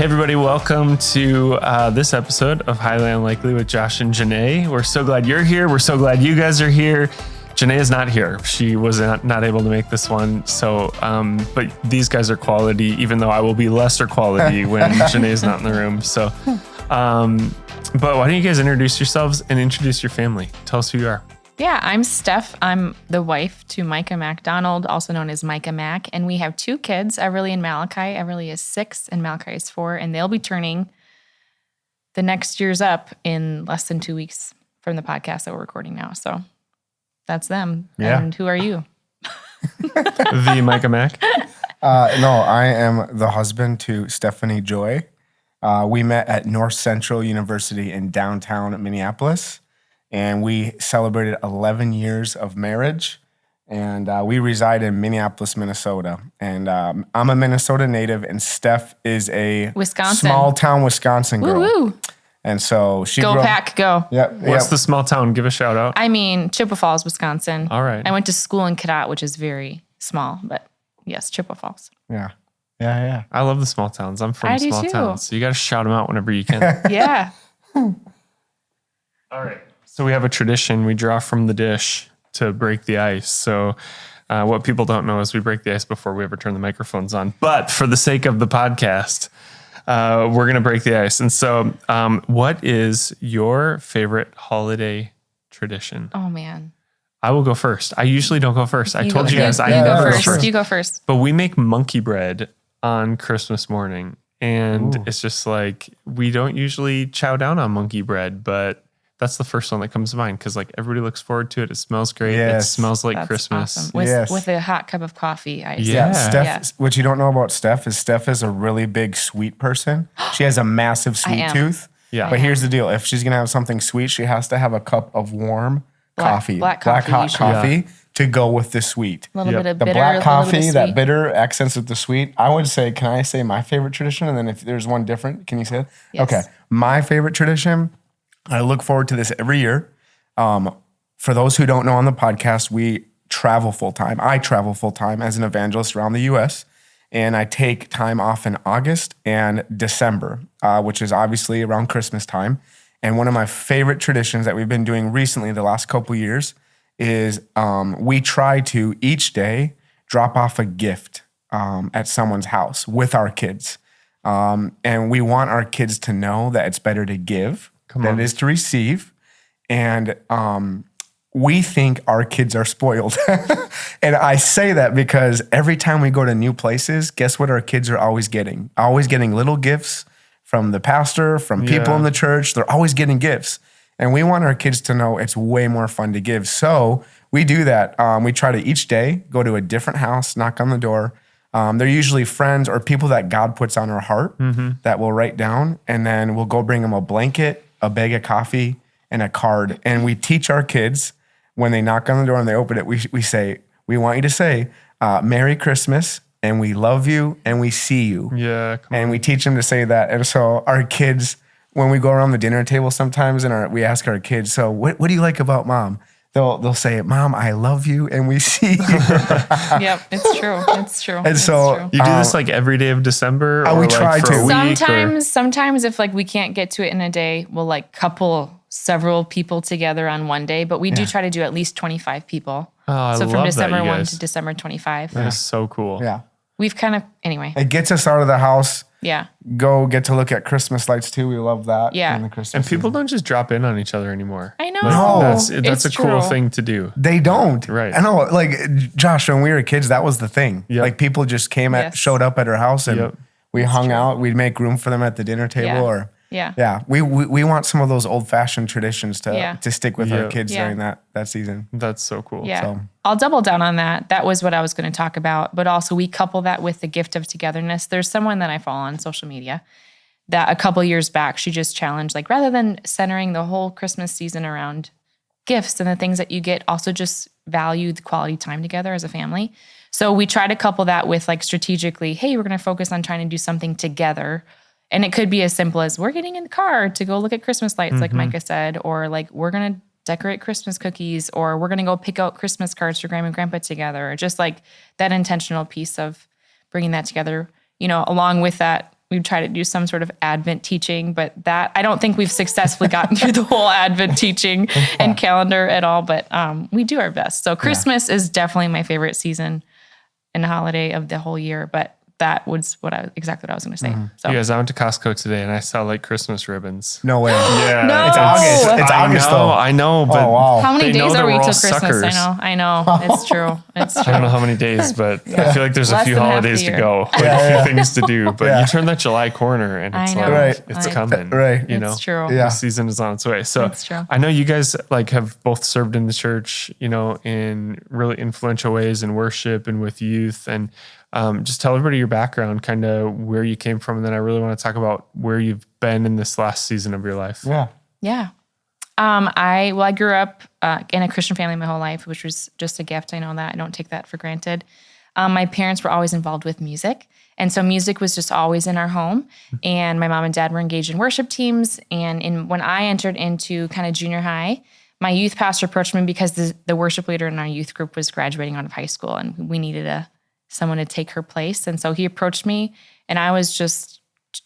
Hey everybody, welcome to this episode of Highly Unlikely with Josh and Janae. We're so glad you're here. We're so glad you guys are here. Janae is not here. She was not able to make this one. So, but these guys are quality, even though I will be lesser quality when Janae is not in the room. So, but why don't you guys introduce yourselves and introduce your family? Tell us who you are. Yeah, I'm Steph. I'm the wife to Micah MacDonald, also known as Micah Mac. And we have two kids, Everly and Malachi. Everly is 6 and Malachi is 4. And they'll be turning the next year's up in less than 2 weeks from the podcast that we're recording now. So that's them. Yeah. And who are you? The Micah Mac? No, I am the husband to Stephanie Joy. We met at North Central University in downtown Minneapolis. And we celebrated 11 years of marriage, and we reside in Minneapolis, Minnesota. And I'm a Minnesota native, and Steph is a small town Wisconsin girl. Woo-woo. And so she Go Pack, go. Yep. What's the small town? Give a shout out. I mean, Chippewa Falls, Wisconsin. All right. I went to school in Cadott, which is very small, but yes, Chippewa Falls. Yeah. I love the small towns. I'm from I do small too. towns, so you got to shout them out whenever you can. Yeah. All right. So we have a tradition. We draw from the dish to break the ice. So what people don't know is we break the ice before we ever turn the microphones on. But for the sake of the podcast, we're going to break the ice. And so what is your favorite holiday tradition? Oh, man. I will go first. I usually don't go first. I told you guys I You never go go first. first. You go first. But we make monkey bread on Christmas morning. And it's just like, we don't usually chow down on monkey bread, but that's the first one that comes to mind because like everybody looks forward to it. It smells great. Yes. It smells like That's Christmas. awesome. Yes. With a hot cup of coffee. Yeah. Steph, what you don't know about Steph is a really big sweet person. She has a massive sweet tooth. Yeah. But here's the deal. If she's going to have something sweet, she has to have a cup of warm coffee. Black hot coffee usually. coffee to go with the sweet. A little bit of The bitter, black a coffee, little bit of that sweet. bitter accents with the sweet. I would say, can I say my favorite tradition? And then if there's one different, can you say it? Yes. Okay. My favorite tradition, I look forward to this every year. For those who don't know on the podcast, we travel full-time. I travel full-time as an evangelist around the U.S., and I take time off in August and December, which is obviously around Christmas time. And one of my favorite traditions that we've been doing recently the last couple years is we try to each day drop off a gift at someone's house with our kids. And we want our kids to know that it's better to give than it is to receive. And we think our kids are spoiled. And I say that because every time we go to new places, guess what our kids are always getting? Always getting little gifts from the pastor, from people in the church. They're always getting gifts. And we want our kids to know it's way more fun to give. So we do that. We try to each day go to a different house, knock on the door. They're usually friends or people that God puts on our heart that we'll write down. And then we'll go bring them a blanket, a bag of coffee, and a card. And we teach our kids when they knock on the door and they open it, we say, we want you to say, Merry Christmas, and we love you, and we see you. Yeah, and we teach them to say that. And so our kids, when we go around the dinner table sometimes and we ask our kids, so what do you like about mom? They'll say, Mom, I love you, and we see you. Yep, it's true. It's true. And so you do this like every day of December? Or we like try for to. a week, Sometimes if like we can't get to it in a day, we'll like couple several people together on one day, but we do try to do at least 25 people. Oh, I so love from that, December you 1 guys. to December 25. That is so cool. Yeah. We've kind of, anyway. It gets us out of the house. Yeah. Go get to look at Christmas lights too. We love that. Yeah. In the Christmas And people season. don't just drop in on each other anymore. I know. No. That's It's a cool true. thing to do. They don't. Right. I know. Like, Josh, when we were kids, that was the thing. Yep. Like, people just showed up at our house and we hung out. We'd make room for them at the dinner table Yeah. We want some of those old-fashioned traditions to stick with our kids Yeah. during that season. That's so cool. Yeah. So. I'll double down on that. That was what I was going to talk about. But also we couple that with the gift of togetherness. There's someone that I follow on social media that a couple years back, she just challenged, like, rather than centering the whole Christmas season around gifts and the things that you get, also just value the quality time together as a family. So we try to couple that with like strategically, hey, we're going to focus on trying to do something together. And it could be as simple as we're getting in the car to go look at Christmas lights, like Micah said, or like we're going to decorate Christmas cookies, or we're going to go pick out Christmas cards for Grandma and Grandpa together, or just like that intentional piece of bringing that together, you know, along with that, we've tried to do some sort of Advent teaching, but that I don't think we've successfully gotten through the whole Advent teaching and calendar at all, but we do our best. So Christmas is definitely my favorite season and holiday of the whole year, but that was exactly what I was going to say. So You guys, I went to Costco today and I saw like Christmas ribbons. No way. Yeah. No. It's August. It's August though. I know, but Oh, wow. how many they know days that are we we're till all Christmas? suckers. I know. It's true. It's I true. don't know how many days, but I feel like there's Less a few than half holidays the to year. go, like a few things to do. But you turn that July corner and it's I know. like, Right. it's Right. coming. Right. You know, It's true. Yeah. the season is on its way. So It's true. I know you guys like have both served in the church, you know, in really influential ways in worship and with youth, and just tell everybody your background, kind of where you came from. And then I really want to talk about where you've been in this last season of your life. Yeah. Yeah. I grew up in a Christian family my whole life, which was just a gift. I know that. I don't take that for granted. My parents were always involved with music. And so music was just always in our home. And my mom and dad were engaged in worship teams. And when I entered into kind of junior high, my youth pastor approached me because the worship leader in our youth group was graduating out of high school and we needed someone to take her place. And so he approached me and I was just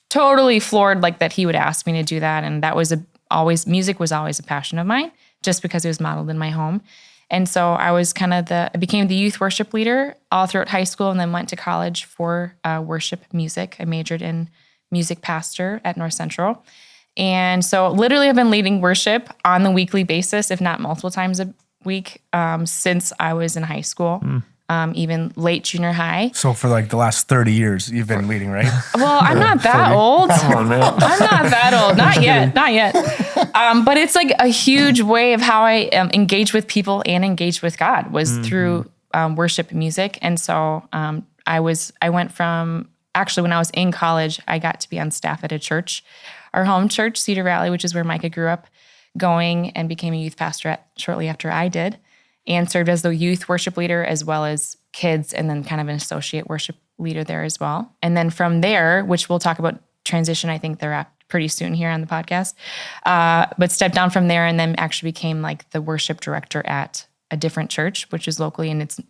totally floored like that he would ask me to do that. And that was music was always a passion of mine just because it was modeled in my home. And so I was I became the youth worship leader all throughout high school and then went to college for worship music. I majored in music pastor at North Central. And so literally I've been leading worship on the weekly basis, if not multiple times a week, since I was in high school. Even late junior high. So for like the last 30 years, you've been leading, right? Well, I'm not that old. Come on, man. I'm not that old. Not yet. But it's like a huge way of how I engage with people and engage with God was through worship music. And so I went from, actually when I was in college, I got to be on staff at a church, our home church, Cedar Valley, which is where Micah grew up, going and became a youth pastor shortly after I did, and served as the youth worship leader as well as kids, and then kind of an associate worship leader there as well. And then from there, which we'll talk about transition, I think they're at pretty soon here on the podcast, but stepped down from there and then actually became like the worship director at a different church, which is locally, and it's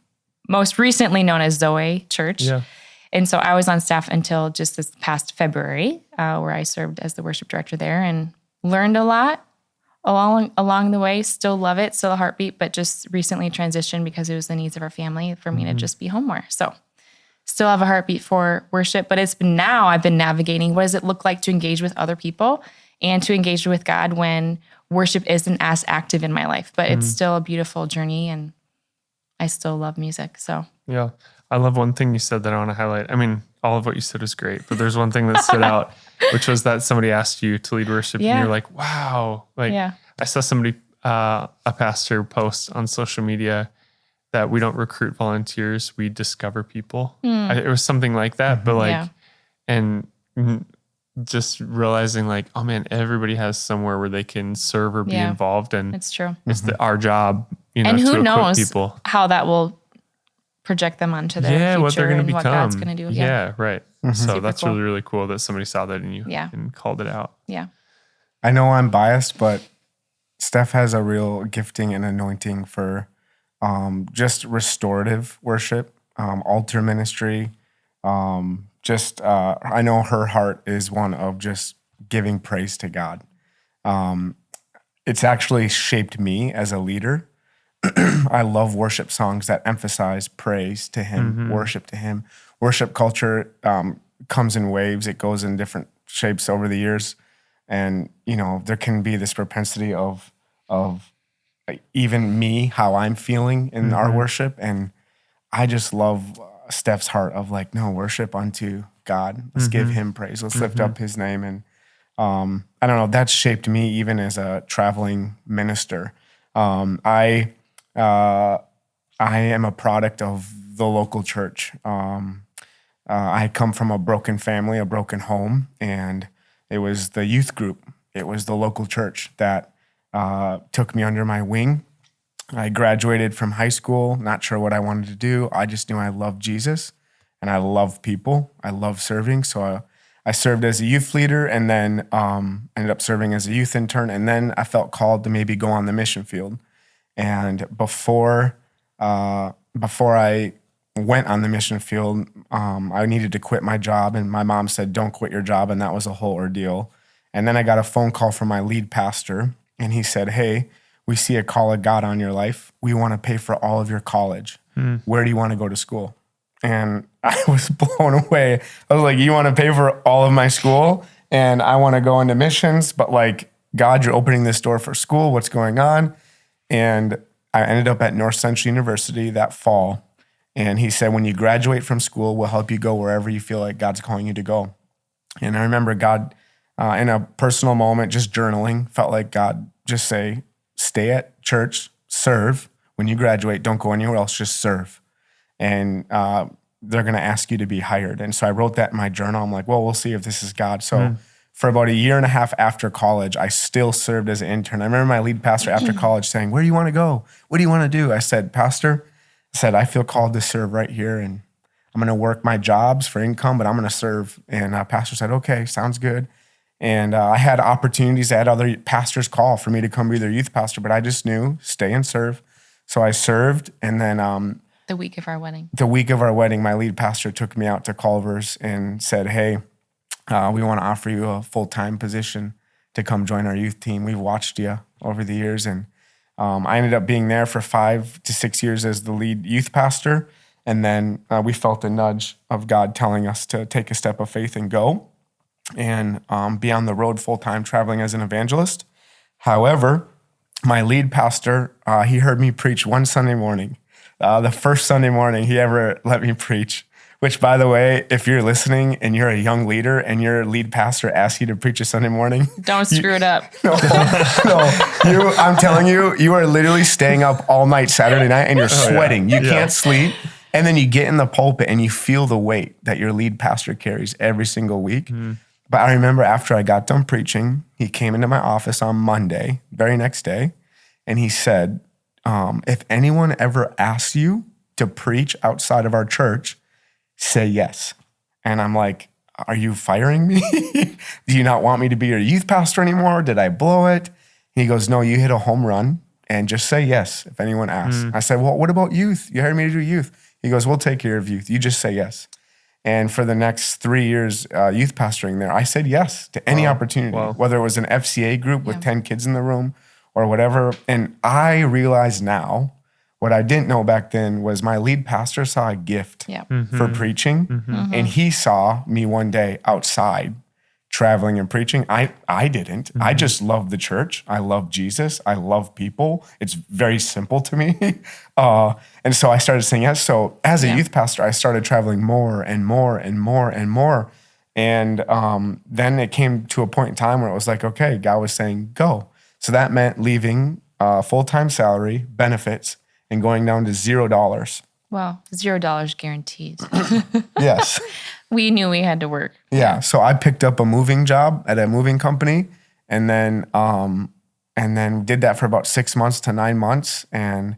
most recently known as Zoe Church. Yeah. And so I was on staff until just this past February, where I served as the worship director there and learned a lot along the way. Still love it, still a heartbeat, but just recently transitioned because it was the needs of our family for me to just be home more. So still have a heartbeat for worship, but I've been navigating what does it look like to engage with other people and to engage with God when worship isn't as active in my life, but it's still a beautiful journey and I still love music. So Yeah. I love one thing you said that I want to highlight. I mean, all of what you said was great, but there's one thing that stood out, which was that somebody asked you to lead worship and you're like, wow. Like I saw somebody, a pastor post on social media that we don't recruit volunteers, we discover people. It was something like that, but like, and just realizing like, oh man, everybody has somewhere where they can serve or be involved. And it's true. it's our job, and to who equip knows people. How that will project them onto their future what they're going to and become. what God's going to do. Yeah, right. So Super that's cool. really, really cool that somebody saw that in you and called it out. Yeah. I know I'm biased, but Steph has a real gifting and anointing for just restorative worship, altar ministry. I know her heart is one of just giving praise to God. It's actually shaped me as a leader. I love worship songs that emphasize praise to Him, worship to Him. Worship culture comes in waves. It goes in different shapes over the years. And, there can be this propensity of even me, how I'm feeling in our worship. And I just love Steph's heart of like, no, worship unto God. Let's give Him praise. Let's lift up His name. And I don't know, that's shaped me even as a traveling minister. I am a product of the local church. I come from a broken family, a broken home, and it was the youth group. It was the local church that took me under my wing. I graduated from high school, not sure what I wanted to do. I just knew I loved Jesus and I love people. I love serving. So I served as a youth leader and then ended up serving as a youth intern. And then I felt called to maybe go on the mission field. And before I went on the mission field, I needed to quit my job, and my mom said, don't quit your job. And that was a whole ordeal. And then I got a phone call from my lead pastor, and he said, hey, we see a call of God on your life. We want to pay for all of your college. Where do you want to go to school? And I was blown away. I was like, you want to pay for all of my school? And I want to go into missions, but like, God, you're opening this door for school. What's going on? And I ended up at North Central University that fall. And he said, when you graduate from school, we'll help you go wherever you feel like God's calling you to go. And I remember God, in a personal moment, just journaling, felt like God just say, stay at church, serve. When you graduate, don't go anywhere else, just serve. And they're going to ask you to be hired. And so I wrote that in my journal. I'm like, well, we'll see if this is God. So for about a year and a half after college, I still served as an intern. I remember my lead pastor after college saying, where do you want to go? What do you want to do? I said, Pastor, I feel called to serve right here. And I'm going to work my jobs for income, but I'm going to serve. And pastor said, okay, sounds good. And I had opportunities. I had other pastors call for me to come be their youth pastor, but I just knew, stay and serve. So I served. And then the week of our wedding, my lead pastor took me out to Culver's and said, hey, we want to offer you a full-time position to come join our youth team. We've watched you over the years. And I ended up being there for 5 to 6 years as the lead youth pastor. And then we felt a nudge of God telling us to take a step of faith and go and be on the road full-time traveling as an evangelist. However, my lead pastor, he heard me preach one Sunday morning. The first Sunday morning he ever let me preach, which, by the way, if you're listening and you're a young leader and your lead pastor asks you to preach a Sunday morning, don't screw it up. I'm telling you, you are literally staying up all night Saturday night and you're sweating. You can't sleep. And then you get in the pulpit and you feel the weight that your lead pastor carries every single week. But I remember after I got done preaching, he came into my office on Monday, very next day, and he said, if anyone ever asks you to preach outside of our church, say yes. And I'm like, are you firing me? Do you not want me to be your youth pastor anymore? Did I blow it? He goes, no, you hit a home run and just say yes if anyone asks. I said, well, what about youth? You hired me to do youth. He goes, we'll take care of youth. You just say yes. And for the next 3 years youth pastoring there, I said yes to any opportunity, whether it was an FCA group with 10 kids in the room or whatever. And I realize now, what I didn't know back then was my lead pastor saw a gift for preaching. And he saw me one day outside traveling and preaching. I didn't. I just love the church. I love Jesus. I love people. It's very simple to me. And so I started saying yes. So as a youth pastor, I started traveling more and more and more and more. And then it came to a point in time where it was like, okay, God was saying, go. So that meant leaving full-time salary, benefits, and going down to $0. Well, $0 guaranteed. Yes. We knew we had to work. Yeah. So I picked up a moving job at a moving company and then did that for about 6 months to 9 months. And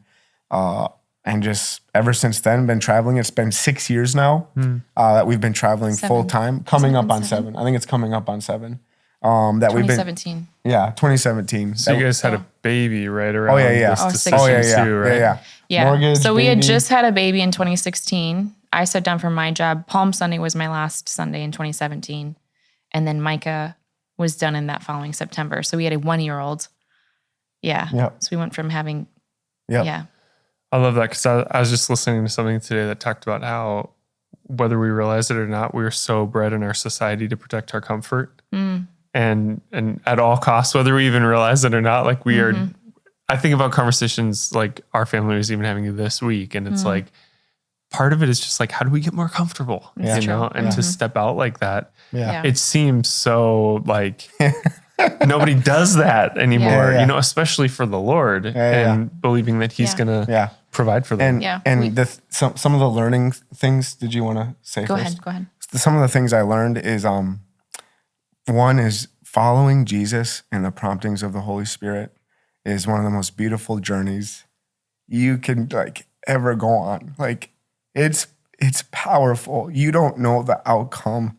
just ever since then been traveling. It's been 6 years now that we've been traveling full time, coming up on 7. I think it's coming up on 7. That we've been 2017. 2017. So you guys had a baby right around this decision too, right? Yeah. Mortgage, so we baby. had just had a baby in 2016. I stepped down from my job. Palm Sunday was my last Sunday in 2017. And then Micah was done in that following September. So we had a 1-year-old. Yeah. Yep. So we went from having, I love that because I was just listening to something today that talked about how, whether we realize it or not, we are so bred in our society to protect our comfort. And at all costs, whether we even realize it or not, like we are, I think about conversations like our family was even having this week. And it's like, part of it is just like, how do we get more comfortable, you know? And to step out like that, it seems so like nobody does that anymore, you know, especially for the Lord and believing that he's going to provide for them. And some of the learning things, did you want to say first? Go ahead. Some of the things I learned is, one is following Jesus and the promptings of the Holy Spirit is one of the most beautiful journeys you can like ever go on. Like it's powerful. You don't know the outcome,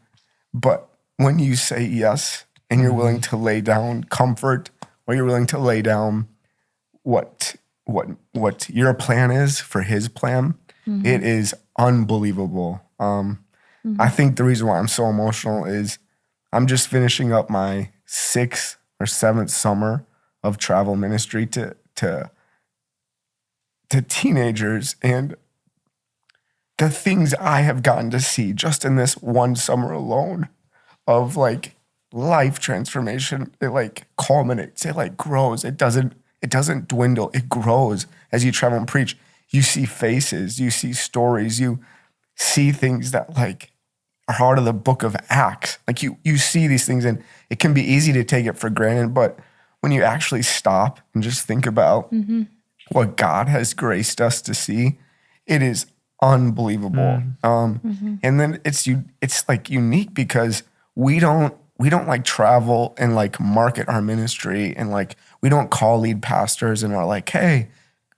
but when you say yes and you're willing to lay down comfort or you're willing to lay down what your plan is for his plan, It is unbelievable. I think the reason why I'm so emotional is I'm just finishing up my 6th or 7th summer of travel ministry to teenagers, and the things I have gotten to see just in this one summer alone of like life transformation. It like culminates, it like grows. It doesn't dwindle. It grows as you travel and preach. You see faces, you see stories, you see things that like are out of the book of Acts. Like you see these things, and it can be easy to take it for granted, but when you actually stop and just think about what God has graced us to see, it is unbelievable. And then it's like unique because we don't like travel and like market our ministry, and like we don't call lead pastors and are like, hey,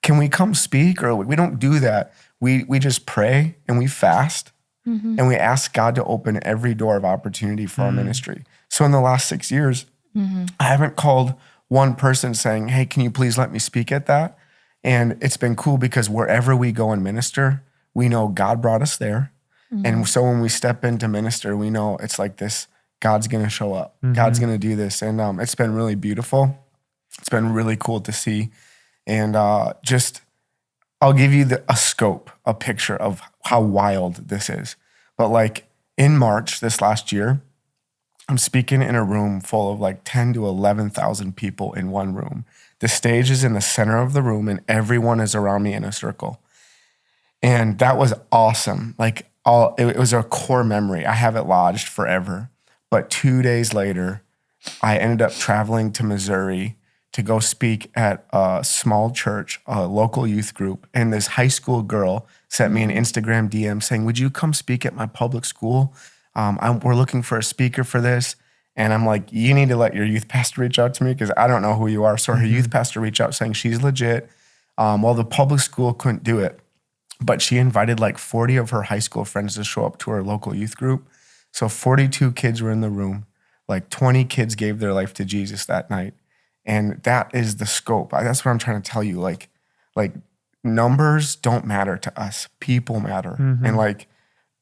can we come speak? Or we don't do that. We just pray and we fast and we ask God to open every door of opportunity for our ministry. So in the last 6 years, I haven't called one person saying, hey, can you please let me speak at that? And it's been cool because wherever we go and minister, we know God brought us there. And so when we step into minister, we know it's like this, God's going to show up. God's going to do this. And it's been really beautiful. It's been really cool to see. And just, I'll give you a scope, a picture of how wild this is. But like in March this last year, I'm speaking in a room full of like 10 to 11,000 people in one room. The stage is in the center of the room and everyone is around me in a circle. And that was awesome. Like it was a core memory. I have it lodged forever. But 2 days later, I ended up traveling to Missouri to go speak at a small church, a local youth group. And this high school girl sent me an Instagram DM saying, would you come speak at my public school? We're looking for a speaker for this. And I'm like, you need to let your youth pastor reach out to me because I don't know who you are. So her youth pastor reached out saying she's legit. Well, the public school couldn't do it, but she invited like 40 of her high school friends to show up to her local youth group. So 42 kids were in the room. Like 20 kids gave their life to Jesus that night. And that is the scope. That's what I'm trying to tell you. Like numbers don't matter to us. People matter. And like,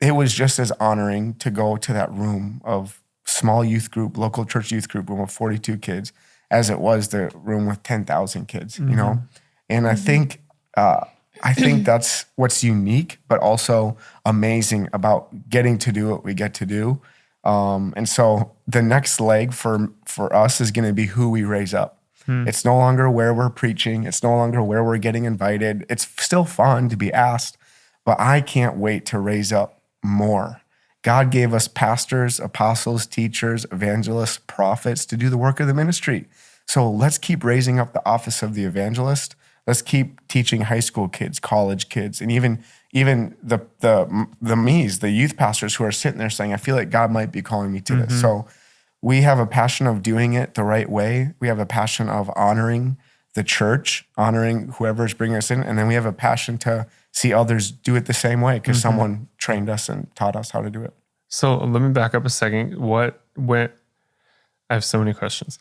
it was just as honoring to go to that room of small youth group, local church youth group room of 42 kids as it was the room with 10,000 kids, you know? And I think that's what's unique, but also amazing about getting to do what we get to do. And so the next leg for us is going to be who we raise up. It's no longer where we're preaching. It's no longer where we're getting invited. It's still fun to be asked, but I can't wait to raise up more. God gave us pastors, apostles, teachers, evangelists, prophets to do the work of the ministry. So let's keep raising up the office of the evangelist. Let's keep teaching high school kids, college kids, and even the me's, the youth pastors who are sitting there saying, I feel like God might be calling me to this. So we have a passion of doing it the right way. We have a passion of honoring the church, honoring whoever's bringing us in. And then we have a passion to see others do it the same way because someone trained us and taught us how to do it. So let me back up a second. I have so many questions.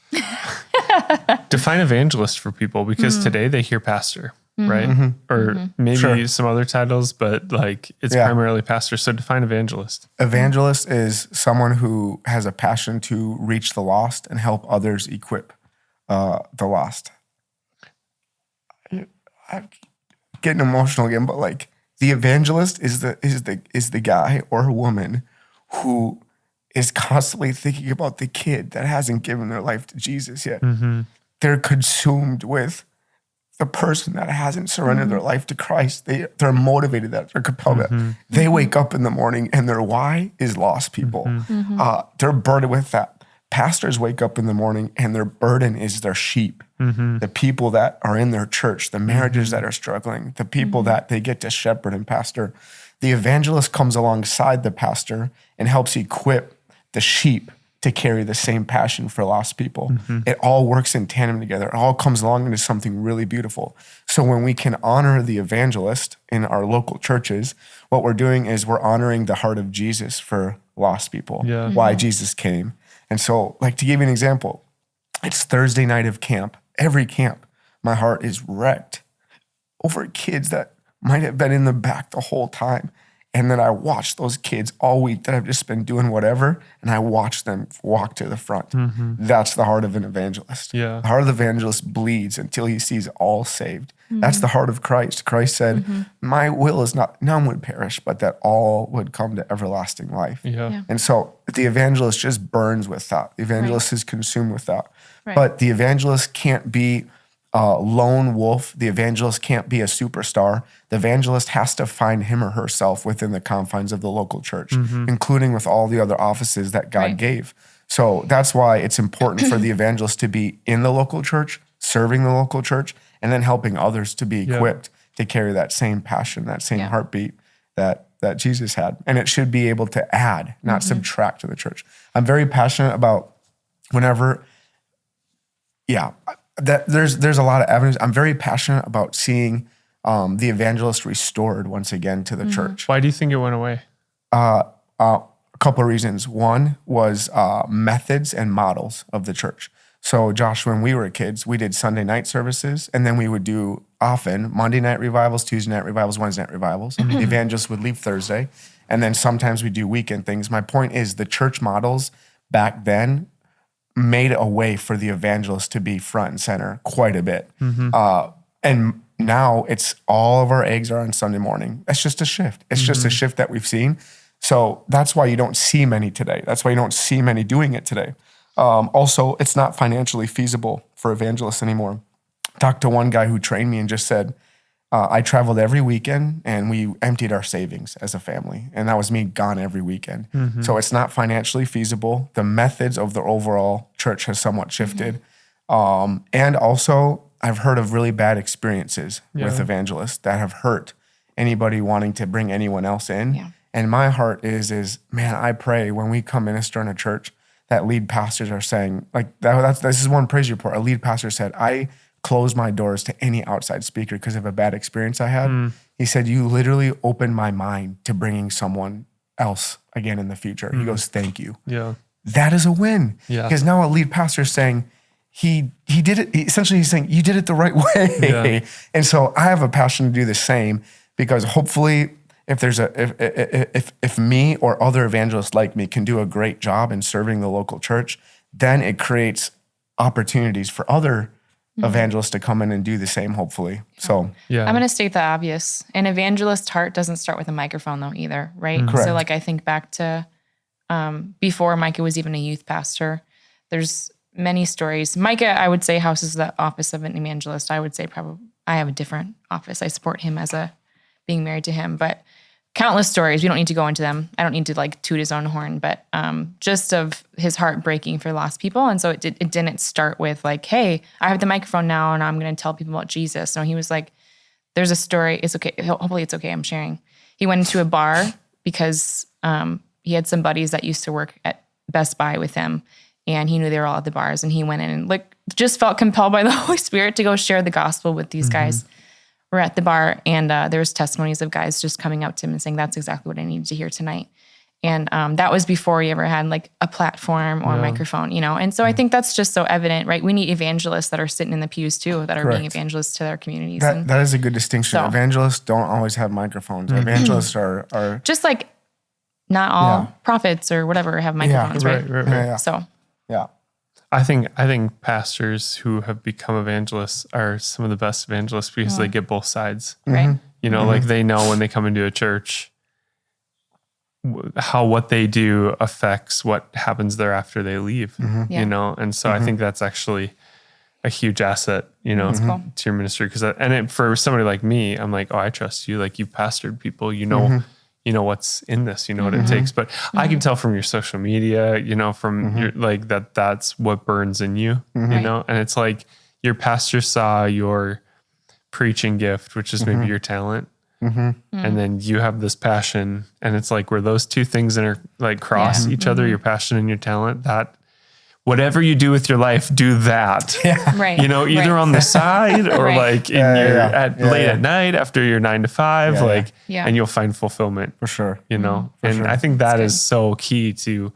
Define evangelist for people, because today they hear pastor, right? Or maybe some other titles, but like it's primarily pastor. So define evangelist. Evangelist is someone who has a passion to reach the lost and help others equip the lost. I'm getting emotional again, but like the evangelist is the guy or woman who is constantly thinking about the kid that hasn't given their life to Jesus yet. They're consumed with the person that hasn't surrendered their life to Christ. They're motivated, that they're compelled. That they wake up in the morning and their why is lost people. They're burdened with that. Pastors wake up in the morning and their burden is their sheep, the people that are in their church, the marriages that are struggling, the people that they get to shepherd and pastor. The evangelist comes alongside the pastor and helps equip the sheep to carry the same passion for lost people. It all works in tandem together. It all comes along into something really beautiful. So when we can honor the evangelist in our local churches, what we're doing is we're honoring the heart of Jesus for lost people, why Jesus came. And so, like, to give you an example, it's Thursday night of camp. Every camp, my heart is wrecked over kids that might have been in the back the whole time. And then I watched those kids all week that I've just been doing whatever, and I watched them walk to the front. That's the heart of an evangelist. Yeah. The heart of the evangelist bleeds until he sees all saved. That's the heart of Christ. Christ said, my will is not none would perish, but that all would come to everlasting life. Yeah. And so the evangelist just burns with that. The evangelist is consumed with that. Right. But the evangelist can't be a lone wolf. The evangelist can't be a superstar. The evangelist has to find him or herself within the confines of the local church, including with all the other offices that God gave. So that's why it's important for the evangelist to be in the local church, serving the local church, and then helping others to be equipped to carry that same passion, that same heartbeat that Jesus had. And it should be able to add, not subtract to the church. I'm very passionate about whenever, that there's a lot of avenues. I'm very passionate about seeing the evangelist restored once again to the church. Why do you think it went away? A couple of reasons. One was methods and models of the church. So Josh, when we were kids, we did Sunday night services, and then we would do often Monday night revivals, Tuesday night revivals, Wednesday night revivals. The evangelist would leave Thursday, and then sometimes we do weekend things. My point is the church models back then made a way for the evangelist to be front and center quite a bit. And now it's all of our eggs are on Sunday morning. That's just a shift. It's just a shift that we've seen. So that's why you don't see many today. That's why you don't see many doing it today. Also, it's not financially feasible for evangelists anymore. Talked to one guy who trained me and just said, I traveled every weekend and we emptied our savings as a family. And that was me gone every weekend. So it's not financially feasible. The methods of the overall church has somewhat shifted. And also, I've heard of really bad experiences with evangelists that have hurt anybody wanting to bring anyone else in. Yeah. And my heart is, man, I pray when we come minister in a church that lead pastors are saying, like, this is one praise report. A lead pastor said, I close my doors to any outside speaker because of a bad experience I had. He said, you literally opened my mind to bringing someone else again in the future. He goes, thank you. Yeah. That is a win. Yeah. Because now a lead pastor is saying, he did it. Essentially, he's saying, you did it the right way. Yeah. And so I have a passion to do the same because hopefully if there's if me or other evangelists like me can do a great job in serving the local church, then it creates opportunities for other evangelists to come in and do the same, hopefully. So Yeah. I'm going to state the obvious. An evangelist's heart doesn't start with a microphone, though, either, right? Correct. So, like, I think back to before Micah was even a youth pastor, there's many stories. Micah, I would say, houses the office of an evangelist. I would say probably I have a different office. I support him as being married to him, but countless stories. We don't need to go into them. I don't need to like toot his own horn, but just of his heart breaking for lost people. And so it didn't start with like, hey, I have the microphone now and I'm going to tell people about Jesus. No, he was like, there's a story. It's okay. Hopefully it's okay. I'm sharing. He went into a bar because he had some buddies that used to work at Best Buy with him, and he knew they were all at the bars, and he went in and like just felt compelled by the Holy Spirit to go share the gospel with these guys. We're at the bar, and there was testimonies of guys just coming up to him and saying, that's exactly what I needed to hear tonight. And that was before he ever had like a platform or a microphone, you know? And so I think that's just so evident, right? We need evangelists that are sitting in the pews too, that are being evangelists to their communities. That is a good distinction. So- Evangelists don't always have microphones. Evangelists are just like not all prophets or whatever have microphones, right? yeah. So Yeah. I think pastors who have become evangelists are some of the best evangelists because they get both sides. right. You know, like they know when they come into a church how what they do affects what happens there after they leave. Yeah. You know, and so I think that's actually a huge asset, you know, cool. to your ministry. For somebody like me, I'm like, oh, I trust you. Like you've pastored people, you know what's in this, you know what it takes. But I can tell from your social media, you know, from your like that's what burns in you, you know. And it's like your pastor saw your preaching gift, which is maybe your talent, and then you have this passion, and it's like where those two things cross each other, your passion and your talent. That whatever you do with your life, do that. Right. You know, either on the side or Right. like late at night after your 9 to 5, and you'll find fulfillment For sure. you know. And I think that is so key to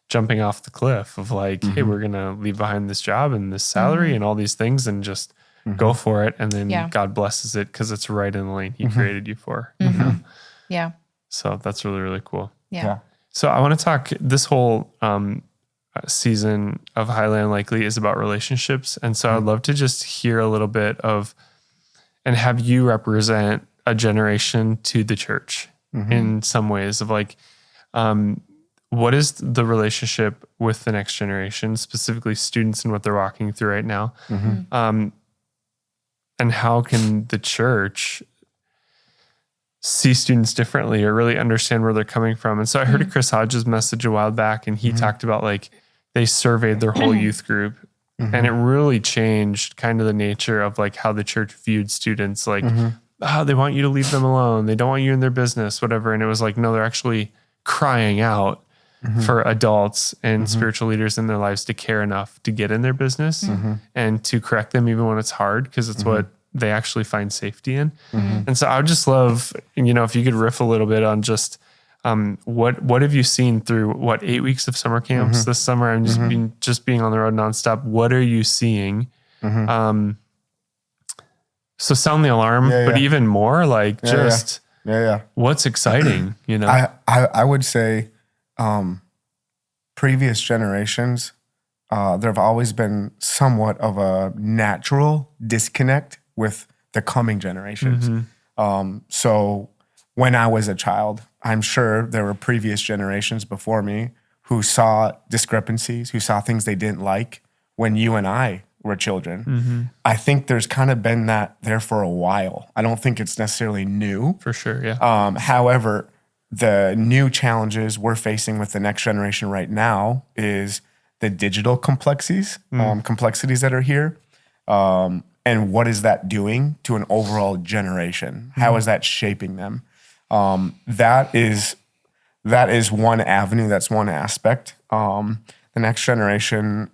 jumping off the cliff of like, hey, we're gonna leave behind this job and this salary and all these things and just go for it. And then Yeah. God blesses it because it's right in the lane he created you for. Yeah. So that's really, really cool. Yeah. So I want to talk, this whole season of Highly Unlikely is about relationships. And so I'd love to just hear a little bit of, and have you represent a generation to the church in some ways of like, what is the relationship with the next generation, specifically students and what they're walking through right now? And how can the church see students differently or really understand where they're coming from? And so I heard a Chris Hodges message a while back, and he talked about like they surveyed their whole youth group, and it really changed kind of the nature of like how the church viewed students. Like, they want you to leave them alone. They don't want you in their business, whatever. And it was like, no, they're actually crying out for adults and spiritual leaders in their lives to care enough to get in their business and to correct them even when it's hard, because it's what they actually find safety in. And so I would just love, if you could riff a little bit on just what have you seen through 8 weeks of summer camps this summer and just being on the road nonstop. What are you seeing? So sound the alarm, but even more like what's exciting, I would say previous generations, there have always been somewhat of a natural disconnect with the coming generations. So when I was a child, I'm sure there were previous generations before me who saw discrepancies, who saw things they didn't like when you and I were children. I think there's kind of been that there for a while. I don't think it's necessarily new. For sure, yeah. However, the new challenges we're facing with the next generation right now is the digital complexities that are here. And what is that doing to an overall generation? How is that shaping them? That is one avenue. That's one aspect. The next generation,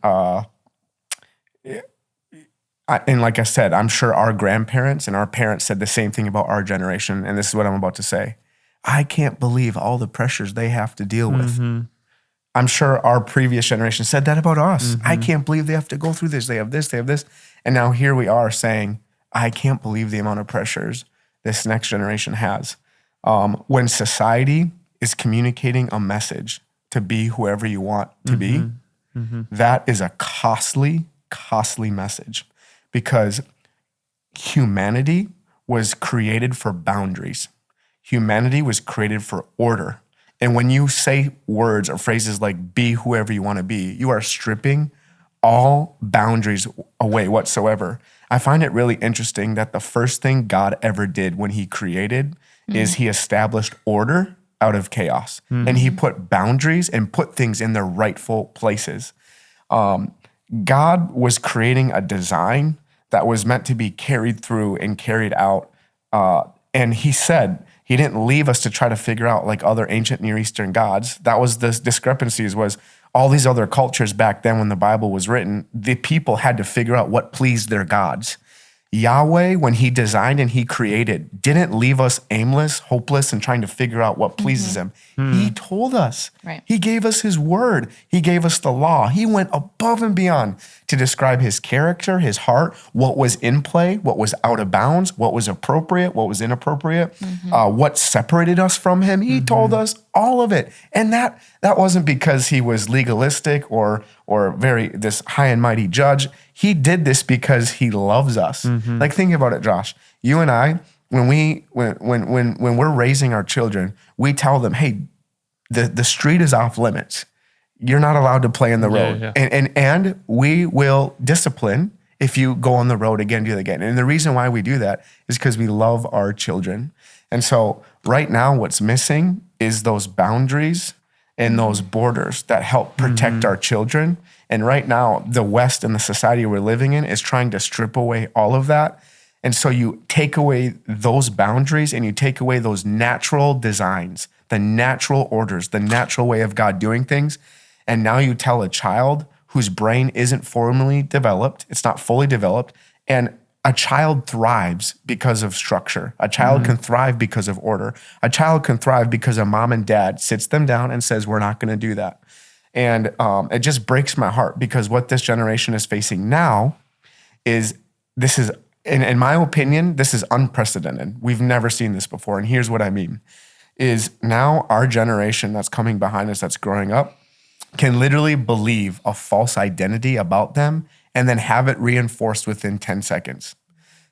and like I said, I'm sure our grandparents and our parents said the same thing about our generation. And this is what I'm about to say. I can't believe all the pressures they have to deal with. I'm sure our previous generation said that about us. I can't believe they have to go through this. They have this, they have this. And now here we are saying, I can't believe the amount of pressures this next generation has. When society is communicating a message to be whoever you want to be, that is a costly message, because humanity was created for boundaries. Humanity was created for order. And when you say words or phrases like be whoever you want to be, you are stripping all boundaries away whatsoever. I find it really interesting that the first thing God ever did when he created is he established order out of chaos. And he put boundaries and put things in their rightful places. God was creating a design that was meant to be carried through and carried out. And he said, he didn't leave us to try to figure out like other ancient Near Eastern gods. That was the discrepancies, was all these other cultures back then when the Bible was written, the people had to figure out what pleased their gods. Yahweh, when he designed and he created, didn't leave us aimless, hopeless, and trying to figure out what pleases him. He told us. Right. He gave us his word. He gave us the law. He went above and beyond to describe his character, his heart, what was in play, what was out of bounds, what was appropriate, what was inappropriate, what separated us from him. He told us all of it. And that wasn't because he was legalistic or very this high and mighty judge. He did this because he loves us. Like, think about it, Josh. You and I, when we're raising our children, we tell them, hey, the street is off limits. You're not allowed to play in the road. And we will discipline if you go on the road again, do it again. And the reason why we do that is because we love our children. And so right now what's missing is those boundaries and those borders that help protect our children. And right now, the West and the society we're living in is trying to strip away all of that. And so you take away those boundaries and you take away those natural designs, the natural orders, the natural way of God doing things. And now you tell a child whose brain isn't formally developed, it's not fully developed, and a child thrives because of structure. A child can thrive because of order. A child can thrive because a mom and dad sits them down and says, we're not going to do that. And it just breaks my heart, because what this generation is facing now is this is, in my opinion, this is unprecedented. We've never seen this before. And here's what I mean is now our generation that's coming behind us, that's growing up, can literally believe a false identity about them and then have it reinforced within 10 seconds.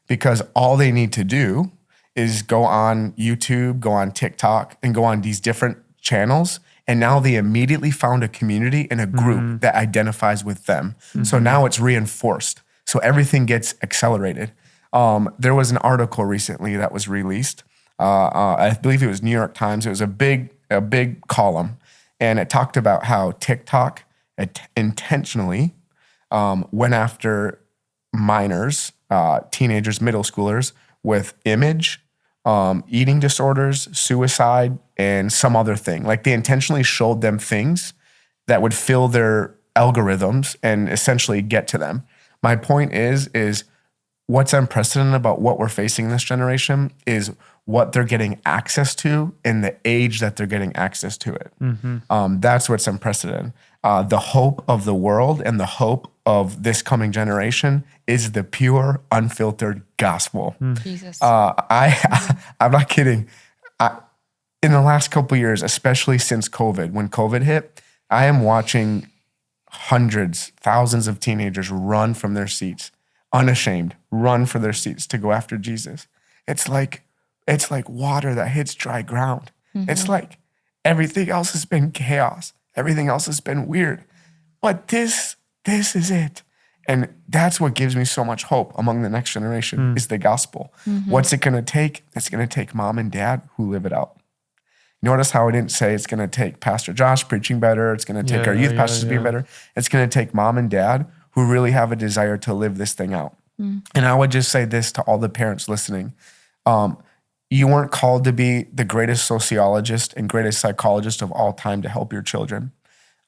Because all they need to do is go on YouTube, go on TikTok, and go on these different channels. And now they immediately found a community and a group that identifies with them. So now it's reinforced. So everything gets accelerated. There was an article recently that was released. I believe it was New York Times. It was a big column. And it talked about how TikTok intentionally went after minors, teenagers, middle schoolers with image, eating disorders, suicide, and some other thing. Like they intentionally showed them things that would fill their algorithms and essentially get to them. My point is what's unprecedented about what we're facing in this generation is what they're getting access to and the age that they're getting access to it. That's what's unprecedented. The hope of the world and the hope of this coming generation is the pure, unfiltered gospel. Jesus. I'm not kidding. In the last couple of years, especially since COVID, when COVID hit, I am watching hundreds, thousands of teenagers run from their seats, unashamed, run for their seats to go after Jesus. It's like water that hits dry ground. It's like everything else has been chaos. Everything else has been weird. But this is it. And that's what gives me so much hope among the next generation is the gospel. What's it going to take? It's going to take mom and dad who live it out. Notice how I didn't say it's going to take Pastor Josh preaching better. It's going to take our youth pastors being better. It's going to take mom and dad who really have a desire to live this thing out. And I would just say this to all the parents listening. You weren't called to be the greatest sociologist and greatest psychologist of all time to help your children.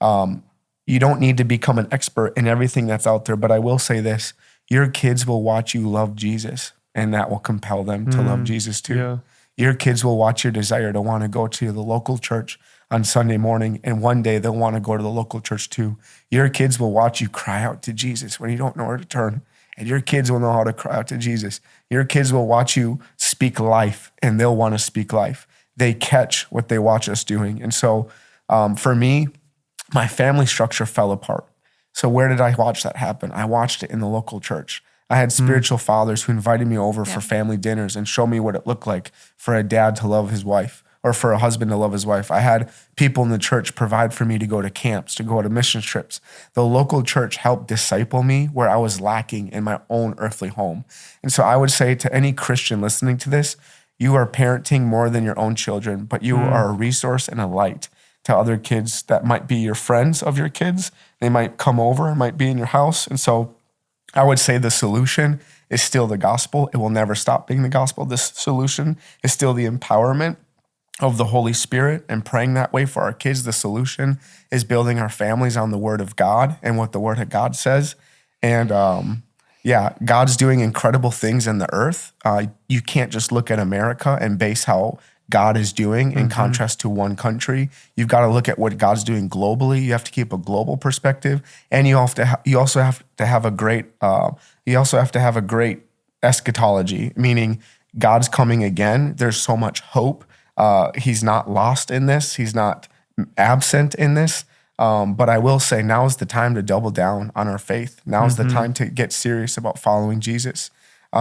You don't need to become an expert in everything that's out there, but I will say this, your kids will watch you love Jesus, and that will compel them to love Jesus too. Yeah. Your kids will watch your desire to want to go to the local church on Sunday morning, and one day they'll want to go to the local church too. Your kids will watch you cry out to Jesus when you don't know where to turn, and your kids will know how to cry out to Jesus. Your kids will watch you speak life, and they'll want to speak life. They catch what they watch us doing. And so for me, my family structure fell apart. So where did I watch that happen? I watched it in the local church. I had spiritual fathers who invited me over for family dinners and showed me what it looked like for a dad to love his wife or for a husband to love his wife. I had people in the church provide for me to go to camps, to go to mission trips. The local church helped disciple me where I was lacking in my own earthly home. And so I would say to any Christian listening to this, you are parenting more than your own children, but you are a resource and a light to other kids that might be your friends of your kids. They might come over and might be in your house. And so I would say the solution is still the gospel. It will never stop being the gospel. This solution is still the empowerment of the Holy Spirit and praying that way for our kids. The solution is building our families on the Word of God and what the Word of God says. And God's doing incredible things in the earth. You can't just look at America and base how God is doing in contrast to one country. You've got to look at what God's doing globally. You have to keep a global perspective, and you also have to have a great eschatology, meaning God's coming again. There's so much hope. He's not lost in this. He's not absent in this. But I will say now is the time to double down on our faith. Now is the time to get serious about following Jesus.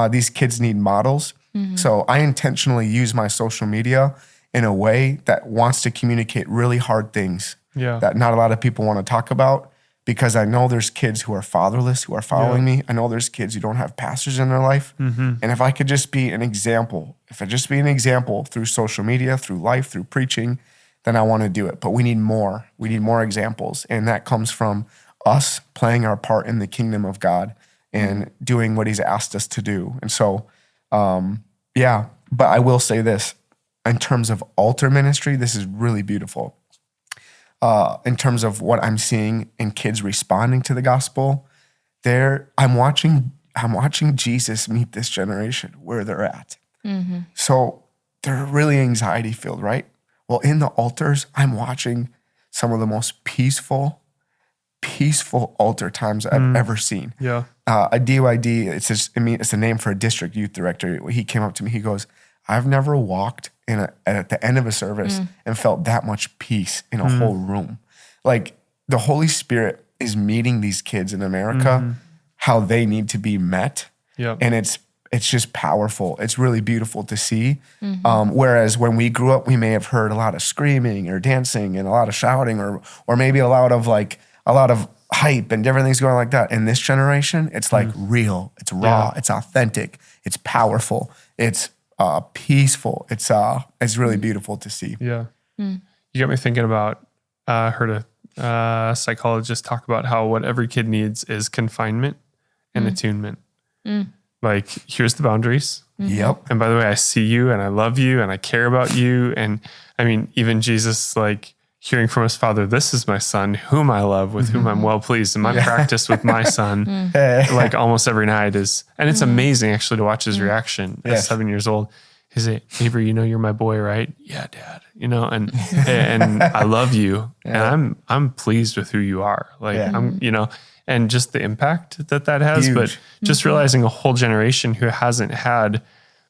These kids need models. So I intentionally use my social media in a way that wants to communicate really hard things that not a lot of people want to talk about, because I know there's kids who are fatherless who are following me. I know there's kids who don't have pastors in their life. And if I could just be an example, through social media, through life, through preaching, then I want to do it. But we need more. We need more examples. And that comes from us playing our part in the kingdom of God and doing what he's asked us to do. And so, but I will say this, in terms of altar ministry, this is really beautiful. In terms of what I'm seeing in kids responding to the gospel, I'm watching Jesus meet this generation where they're at. So they're really anxiety filled, right? Well, in the altars, I'm watching some of the most peaceful, peaceful altar times I've ever seen. Yeah. A DYD, it's a name for a district youth director. He came up to me, he goes, I've never walked at the end of a service and felt that much peace in a whole room. Like the Holy Spirit is meeting these kids in America how they need to be met. Yep. And it's just powerful. It's really beautiful to see. Whereas when we grew up, we may have heard a lot of screaming or dancing and a lot of shouting or maybe a lot of hype and different things going like that. In this generation, it's like real, it's raw, it's authentic, it's powerful, it's peaceful. It's really beautiful to see. Yeah. You got me thinking about, heard a psychologist talk about how what every kid needs is confinement and attunement. Like, here's the boundaries. Yep. And by the way, I see you and I love you and I care about you. And I mean, even Jesus, like hearing from his Father, this is my son whom I love, with whom I'm well pleased. And my practice with my son, like almost every night is, and it's amazing actually to watch his reaction at 7 years old. He's like, Avery, you know, you're my boy, right? Yeah, Dad. You know, and I love you, and I'm pleased with who you are. Like I'm, you know, and just the impact that has. Huge. But just realizing a whole generation who hasn't had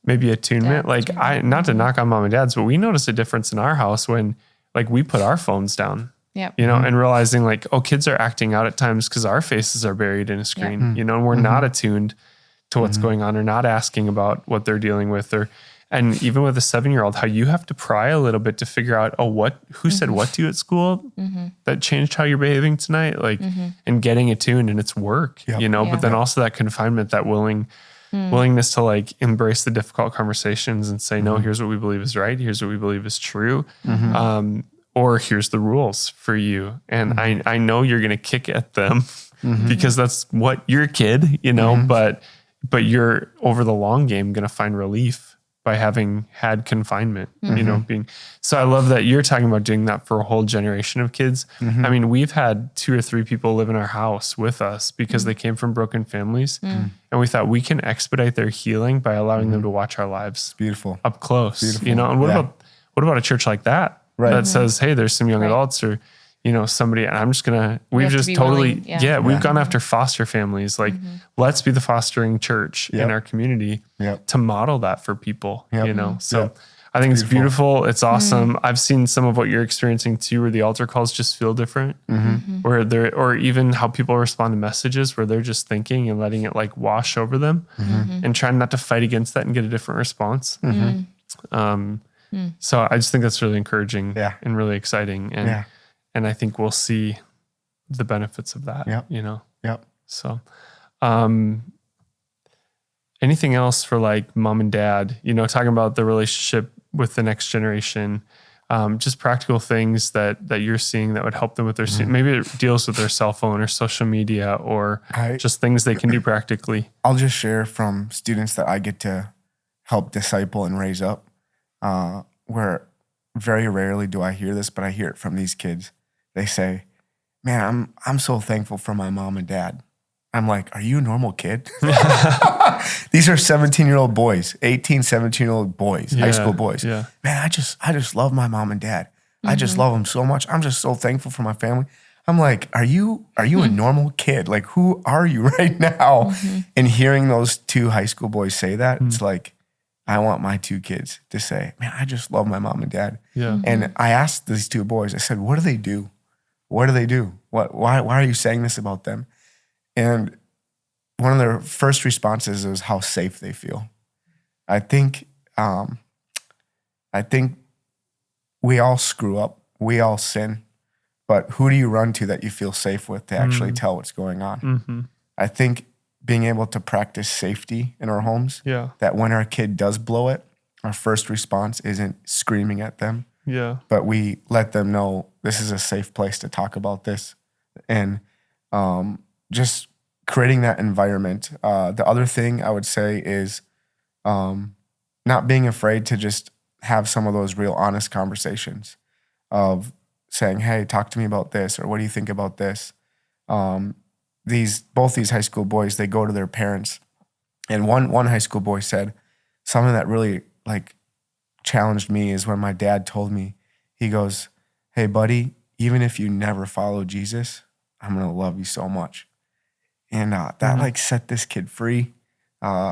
maybe attunement. Like not to knock on mom and dad's, but we noticed a difference in our house when like we put our phones down. Yep. You know, and realizing like, oh, kids are acting out at times because our faces are buried in a screen. You know, and we're not attuned to what's going on, or not asking about what they're dealing with, and even with a 7-year-old, how you have to pry a little bit to figure out, who said what to you at school that changed how you're behaving tonight? Like, and getting attuned, and it's work, you know, but then also that confinement, that willingness to like embrace the difficult conversations and say, no, here's what we believe is right. Here's what we believe is true. Or here's the rules for you. And I know you're going to kick at them because that's what you're a kid, you know, but you're over the long game going to find relief by having had confinement, you know, so I love that you're talking about doing that for a whole generation of kids. I mean, we've had 2 or 3 people live in our house with us because they came from broken families, and we thought we can expedite their healing by allowing them to watch our lives Beautiful. up close, you know. And what about a church like that that says, hey, there's some young adults or, you know, somebody, and I'm just we've just totally, we've gone after foster families. Like, let's be the fostering church in our community to model that for people, you know? So I think it's beautiful. It's awesome. I've seen some of what you're experiencing too, where the altar calls just feel different, or even how people respond to messages where they're just thinking and letting it like wash over them and trying not to fight against that and get a different response. So I just think that's really encouraging and really exciting. And I think we'll see the benefits of that, you know? So, anything else for like mom and dad, you know, talking about the relationship with the next generation, just practical things that you're seeing that would help them with their, maybe it deals with their cell phone or social media or just things they can do practically. I'll just share from students that I get to help disciple and raise up, where very rarely do I hear this, but I hear it from these kids. They say, man, I'm so thankful for my mom and dad. I'm like, are you a normal kid? These are 17-year-old boys, 18, 17-year-old boys, high school boys. Man, I just love my mom and dad. I just love them so much. I'm just so thankful for my family. I'm like, are you a normal kid? Like, who are you right now? And hearing those 2 high school boys say that, it's like, I want my 2 kids to say, man, I just love my mom and dad. And I asked these 2 boys, I said, what do they do? What do they do? Why are you saying this about them? And one of their first responses was how safe they feel. I think we all screw up. We all sin. But who do you run to that you feel safe with to actually tell what's going on? I think being able to practice safety in our homes, that when our kid does blow it, our first response isn't screaming at them, but we let them know this is a safe place to talk about this. And just creating that environment. The other thing I would say is not being afraid to just have some of those real honest conversations of saying, hey, talk to me about this, or what do you think about this? Both these high school boys, they go to their parents, and one high school boy said something that really like challenged me is when my dad told me, he goes, hey buddy, even if you never follow Jesus, I'm going to love you so much. And that like set this kid free.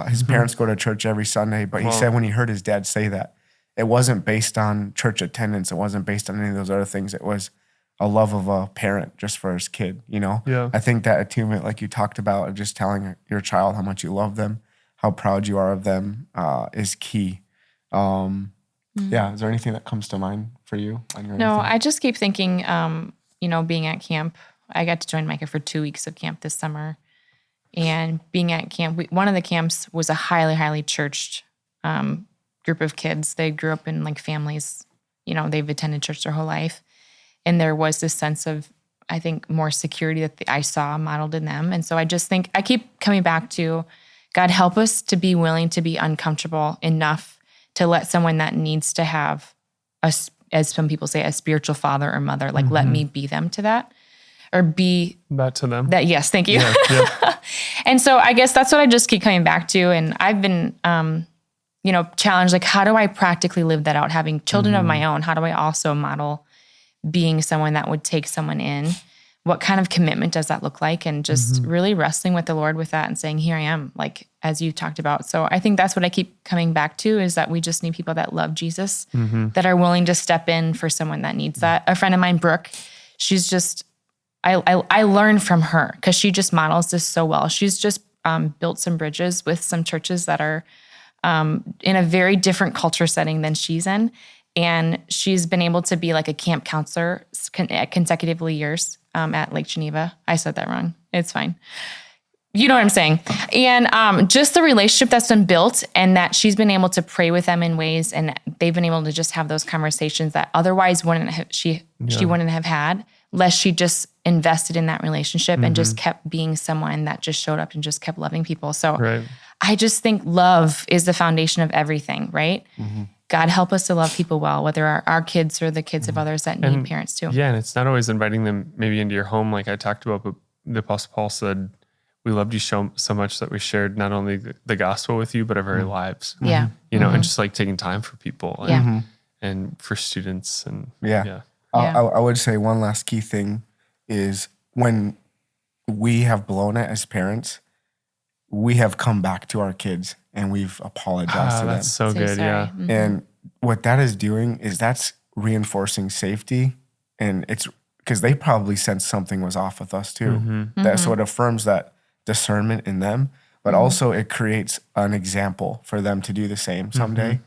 His parents go to church every Sunday, but he said when he heard his dad say that, it wasn't based on church attendance. It wasn't based on any of those other things. It was a love of a parent just for his kid, you know? Yeah. I think that attunement, like you talked about, of just telling your child how much you love them, how proud you are of them, is key. Yeah. Is there anything that comes to mind for you? No, I just keep thinking, being at camp, I got to join Micah for 2 weeks of camp this summer. And being at camp, one of the camps was a highly, highly churched group of kids. They grew up in like families, they've attended church their whole life. And there was this sense of, I think, more security that I saw modeled in them. And so I just think, I keep coming back to, God, help us to be willing to be uncomfortable enough to let someone that needs to have, as some people say, a spiritual father or mother, like let me be them to that. Or be that to them. That, yes, thank you. Yeah. And so I guess that's what I just keep coming back to. And I've been, challenged, like, how do I practically live that out? Having children of my own, how do I also model being someone that would take someone in? What kind of commitment does that look like? And just really wrestling with the Lord with that and saying, here I am, like, as you talked about. So I think that's what I keep coming back to, is that we just need people that love Jesus, that are willing to step in for someone that needs that. A friend of mine, Brooke, she's just, I learned from her because she just models this so well. She's just built some bridges with some churches that are in a very different culture setting than she's in. And she's been able to be like a camp counselor consecutively years at Lake Geneva. I said that wrong. It's fine. You know what I'm saying? And just the relationship that's been built, and that she's been able to pray with them in ways, and they've been able to just have those conversations that otherwise she wouldn't have had, unless she just invested in that relationship and just kept being someone that just showed up and just kept loving people. So I just think love is the foundation of everything, right? God, help us to love people well, whether our kids or the kids of others that need parents too. Yeah, and it's not always inviting them maybe into your home like I talked about, but the Apostle Paul said, we loved you so much that we shared not only the gospel with you, but our very lives. Yeah. And just like taking time for people and for students. And I would say one last key thing is when we have blown it as parents, we have come back to our kids and we've apologized to them. That's so good, sorry. And what that is doing is that's reinforcing safety, and it's because they probably sensed something was off with us too. So it affirms that discernment in them, but also it creates an example for them to do the same someday.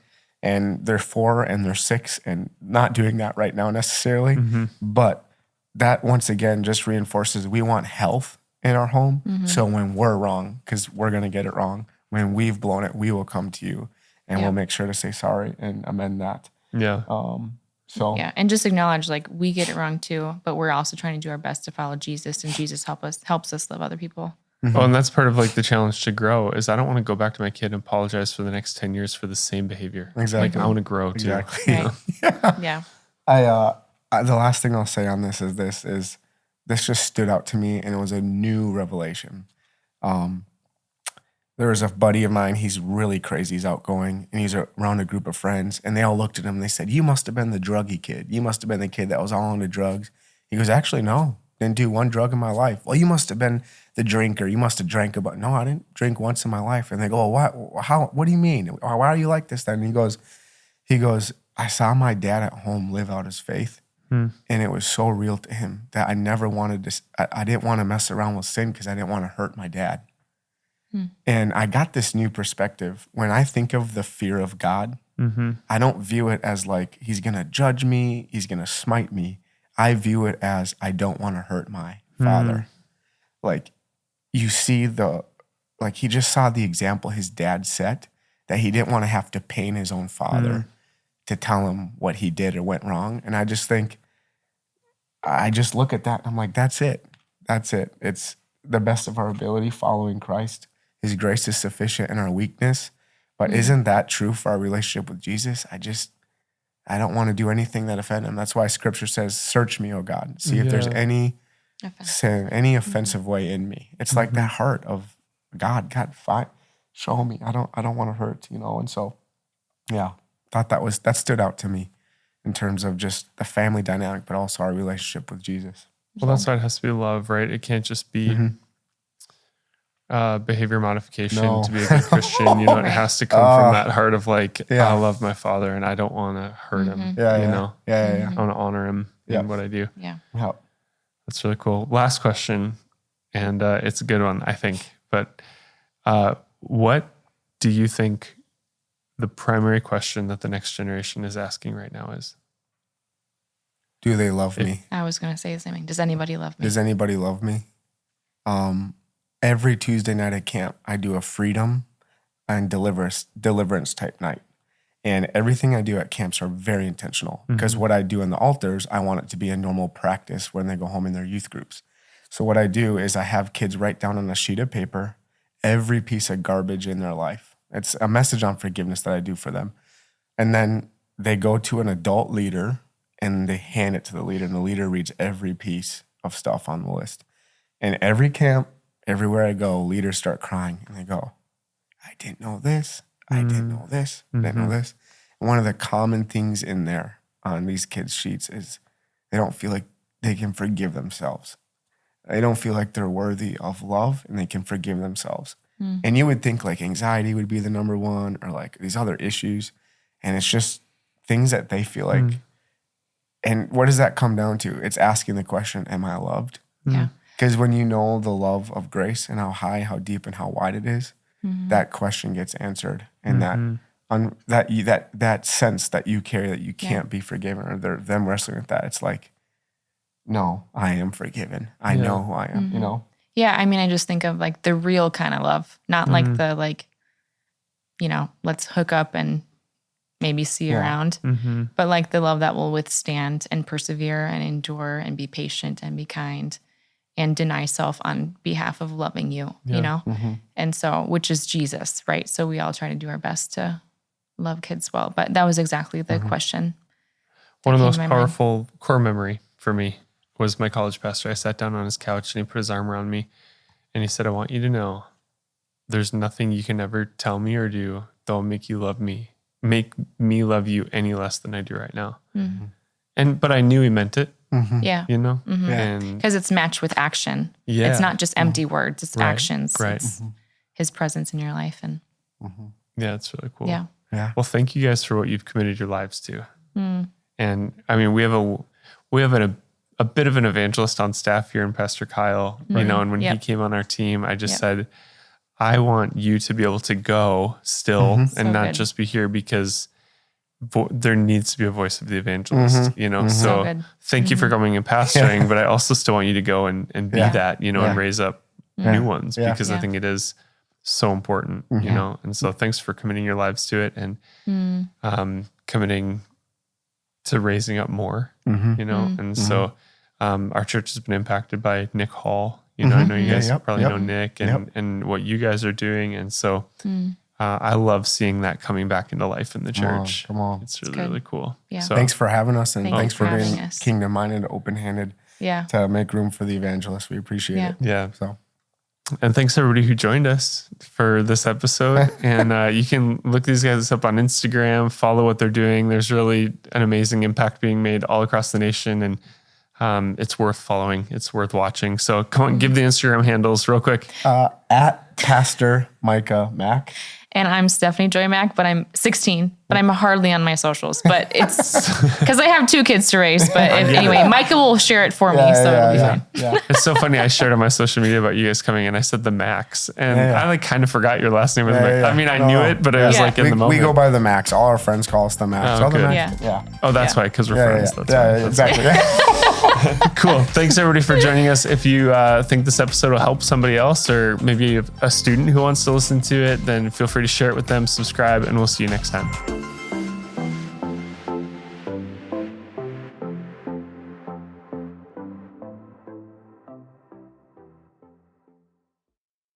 And they're 4 and they're 6 and not doing that right now necessarily, but that once again just reinforces we want health in our home. So when we're wrong, because we're going to get it wrong, when we've blown it, we will come to you and we'll make sure to say sorry and amend that. And just acknowledge, like, we get it wrong too, but we're also trying to do our best to follow Jesus, and Jesus helps us love other people. Well, and that's part of like the challenge to grow is I don't want to go back to my kid and apologize for the next 10 years for the same behavior. Exactly. Like I want to grow too. Exactly. Yeah. The last thing I'll say on this is this just stood out to me, and it was a new revelation. There was a buddy of mine, he's really crazy, he's outgoing, and he's around a group of friends, and they all looked at him and they said, you must have been the druggy kid. You must have been the kid that was all into drugs. He goes, actually, no, didn't do one drug in my life. Well, you must have been the drinker. You must have drank about. No, I didn't drink once in my life. And they go, what do you mean? Why are you like this then? And he goes, I saw my dad at home live out his faith. And it was so real to him that I never wanted to, I didn't want to mess around with sin because I didn't want to hurt my dad. And I got this new perspective. When I think of the fear of God, I don't view it as like, he's going to judge me, he's going to smite me. I view it as I don't want to hurt my father. Like, you see he just saw the example his dad set, that he didn't want to have to pain his own father to tell him what he did or went wrong. And I just think, I just look at that and I'm like, that's it. That's it. It's the best of our ability following Christ. His grace is sufficient in our weakness. But isn't that true for our relationship with Jesus? I don't want to do anything that offends him. That's why scripture says, search me, O God. See if there's any sin, any offensive way in me. It's like that heart of God, fine, show me. I don't want to hurt, And so, thought that stood out to me in terms of just the family dynamic, but also our relationship with Jesus. Well, that's why it has to be love, right? It can't just be behavior modification to be a good Christian. You know, it has to come from that heart of like, I love my father and I don't want to hurt him. You know? I want to honor him in what I do. Yeah. That's really cool. Last question, and it's a good one, I think. But what do you think the primary question that the next generation is asking right now is? Do they love me? I was going to say the same thing. Does anybody love me? Does anybody love me? Every Tuesday night at camp, I do a freedom and deliverance type night. And everything I do at camps are very intentional because what I do in the altars, I want it to be a normal practice when they go home in their youth groups. So what I do is I have kids write down on a sheet of paper every piece of garbage in their life. It's a message on forgiveness that I do for them. And then they go to an adult leader and they hand it to the leader, and the leader reads every piece of stuff on the list. And every camp, everywhere I go, leaders start crying and they go, I didn't know this. I didn't know this. I didn't know this. And one of the common things in there on these kids' sheets is they don't feel like they can forgive themselves. They don't feel like they're worthy of love and they can forgive themselves. And you would think like anxiety would be the number one or like these other issues. And it's just things that they feel like. And what does that come down to? It's asking the question, am I loved? Yeah. Because when you know the love of grace and how high, how deep, and how wide it is, that question gets answered. And that sense that you carry that you can't be forgiven, or them wrestling with that, it's like, no, I am forgiven. I know who I am, you know? Yeah, I mean, I just think of like the real kind of love, not like the like, you know, let's hook up and maybe see around, but like the love that will withstand and persevere and endure and be patient and be kind and deny self on behalf of loving you, you know? And so, which is Jesus, right? So we all try to do our best to love kids well, but that was exactly the question. One of the most powerful core memory for me was my college pastor. I sat down on his couch and he put his arm around me and he said, I want you to know there's nothing you can ever tell me or do that will make you love me, make me love you any less than I do right now. But I knew he meant it. Yeah. You know? And because it's matched with action. Yeah. It's not just empty words, it's actions. Right. It's his presence in your life. And yeah, it's really cool. Yeah. Well, thank you guys for what you've committed your lives to. And I mean, we have a bit of an evangelist on staff here in Pastor Kyle, you know, and when he came on our team, I just said, I want you to be able to go still and not just be here because there needs to be a voice of the evangelist, you know? So thank you for coming and pastoring, but I also still want you to go and be that, you know, and raise up new ones because I think it is so important, you know? And so thanks for committing your lives to it and committing to raising up more, you know? And so our church has been impacted by Nick Hall. You know, I know you guys probably know Nick and what you guys are doing. And so I love seeing that coming back into life in the church. Come on. It's really cool. Yeah. So, thanks for having us and thanks for being us. kingdom-minded, open-handed to make room for the evangelist. We appreciate it. Yeah. So. And thanks everybody who joined us for this episode. And you can look these guys up on Instagram, follow what they're doing. There's really an amazing impact being made all across the nation. And it's worth following. It's worth watching. So come on, give the Instagram handles real quick. At Pastor Micah Mac. And I'm Stephanie Joy Mac, but I'm 16, but I'm hardly on my socials. But it's because I have 2 kids to raise. But anyway, Micah will share it for me, so it'll be fine. Yeah. It's so funny. I shared on my social media about you guys coming in. I said the Max, and I like kind of forgot your last name was Mac. I mean, I knew it, but it was like in the moment. We go by the Max. All our friends call us the Max. Oh, good. The Max. Oh, that's why, because we're friends. That's why. Exactly. Cool. Thanks everybody for joining us. If you think this episode will help somebody else, or maybe a student who wants to listen to it, then feel free to share it with them, subscribe, and we'll see you next time.